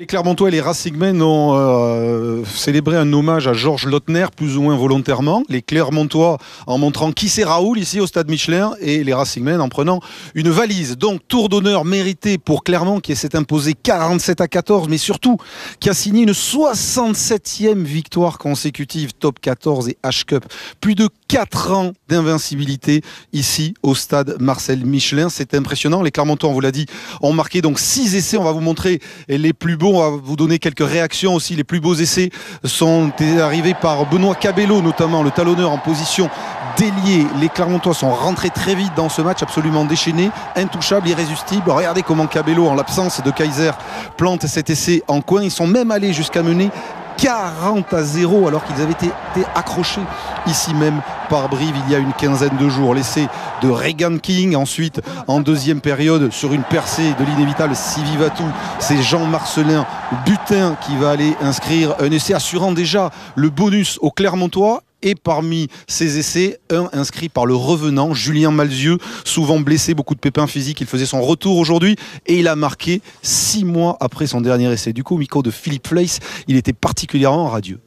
Les Clermontois et les Racingmen ont célébré un hommage à Georges Lautner, plus ou moins volontairement. Les Clermontois en montrant qui c'est Raoul ici au stade Michelin et les Racingmen en prenant une valise. Donc tour d'honneur mérité pour Clermont qui s'est imposé 47-14, mais surtout qui a signé une 67e victoire consécutive top 14 et H-Cup. Plus de 4 ans d'invincibilité ici au stade Marcel Michelin. C'est impressionnant. Les Clermontois, on vous l'a dit, ont marqué donc 6 essais. On va vous montrer les plus beaux. On va vous donner quelques réactions aussi. Les plus beaux essais sont arrivés par Benoît Cabello, notamment le talonneur en position d'ailier. Les Clermontois sont rentrés très vite dans ce match, absolument déchaînés, intouchables, irrésistibles. Regardez comment Cabello, en l'absence de Kaiser, plante cet essai en coin. Ils sont même allés jusqu'à mener 40-0 alors qu'ils avaient été accrochés ici même par Brive il y a une quinzaine de jours. L'essai de Regan King, ensuite en deuxième période sur une percée de l'inévitable Sivivatou, c'est Jean Marcelin Butin qui va aller inscrire un essai assurant déjà le bonus aux Clermontois. Et parmi ces essais, un inscrit par le revenant, Julien Malzieu, souvent blessé, beaucoup de pépins physiques. Il faisait son retour aujourd'hui et il a marqué 6 mois après son dernier essai. Du coup, au micro de Philippe Fleiss, il était particulièrement radieux.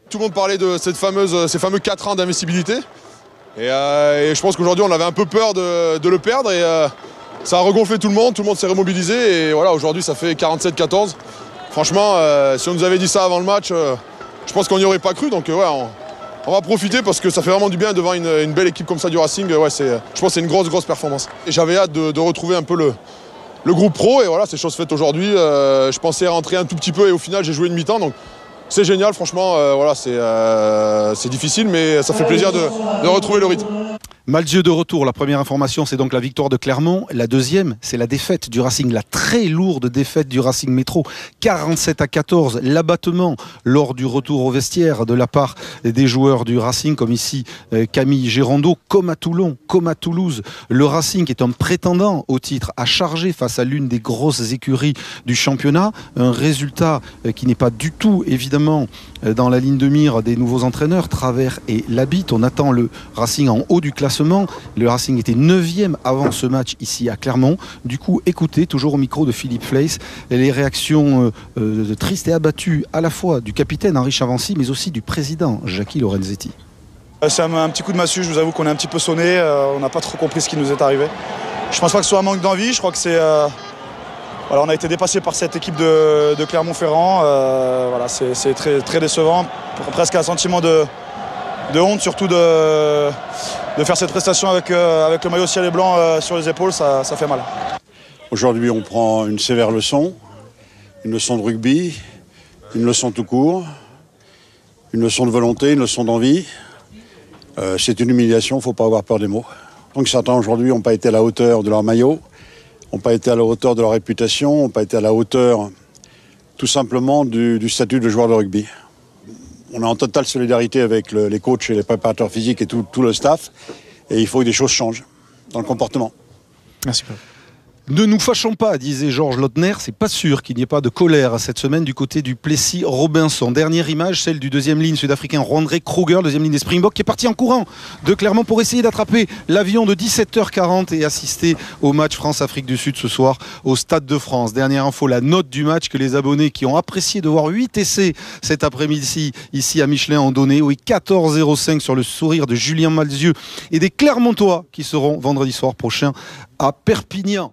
Tout le monde parlait de ces fameux 4 ans d'invincibilité. Et je pense qu'aujourd'hui, on avait un peu peur de le perdre. Et ça a regonflé tout le monde s'est remobilisé. Et voilà, aujourd'hui, ça fait 47-14. Franchement, si on nous avait dit ça avant le match, je pense qu'on n'y aurait pas cru. Donc ouais, on va profiter parce que ça fait vraiment du bien devant une belle équipe comme ça du Racing. Ouais, je pense que c'est une grosse performance. Et j'avais hâte de retrouver un peu le groupe pro. Et voilà, c'est chose faite aujourd'hui. Je pensais rentrer un tout petit peu et au final, j'ai joué une mi-temps. Donc c'est génial, franchement. Voilà, c'est difficile, mais ça fait plaisir de retrouver le rythme. Malzieu de retour, la première information c'est donc la victoire de Clermont, la deuxième c'est la défaite du Racing, la très lourde défaite du Racing Métro, 47-14, l'abattement lors du retour au vestiaire de la part des joueurs du Racing, comme ici Camille Gérondeau, comme à Toulon, comme à Toulouse. Le Racing qui est un prétendant au titre à charger face à l'une des grosses écuries du championnat, un résultat qui n'est pas du tout évidemment dans la ligne de mire des nouveaux entraîneurs, Travers et Labitte. On attend le Racing en haut du classement. Le Racing était 9e avant ce match ici à Clermont. Du coup, écoutez, toujours au micro de Philippe Fleiss, les réactions tristes et abattues à la fois du capitaine Henri Chavancy, mais aussi du président Jacky Lorenzetti. C'est un petit coup de massue, je vous avoue qu'on est un petit peu sonné, on n'a pas trop compris ce qui nous est arrivé. Je pense pas que ce soit un manque d'envie, je crois que c'est... Voilà, on a été dépassé par cette équipe de Clermont-Ferrand, voilà, c'est très décevant, presque un sentiment de honte, surtout de faire cette prestation avec le maillot ciel et blanc sur les épaules, ça fait mal. Aujourd'hui, on prend une sévère leçon, une leçon de rugby, une leçon tout court, une leçon de volonté, une leçon d'envie. C'est une humiliation, il ne faut pas avoir peur des mots. Donc certains aujourd'hui n'ont pas été à la hauteur de leur maillot, n'ont pas été à la hauteur de leur réputation, n'ont pas été à la hauteur tout simplement du statut de joueur de rugby. On est en totale solidarité avec les coachs et les préparateurs physiques et tout le staff. Et il faut que des choses changent dans le comportement. Merci. Ne nous fâchons pas, disait Georges Lautner. C'est pas sûr qu'il n'y ait pas de colère cette semaine du côté du Plessis-Robinson. Dernière image, celle du deuxième ligne sud-africain Rondré Kruger, deuxième ligne des Springboks, qui est parti en courant de Clermont pour essayer d'attraper l'avion de 17h40 et assister au match France-Afrique du Sud ce soir au Stade de France. Dernière info, la note du match que les abonnés qui ont apprécié de voir 8 essais cet après-midi ici à Michelin ont donné. Oui, 14,05 sur le sourire de Julien Malzieu et des Clermontois qui seront vendredi soir prochain à Perpignan.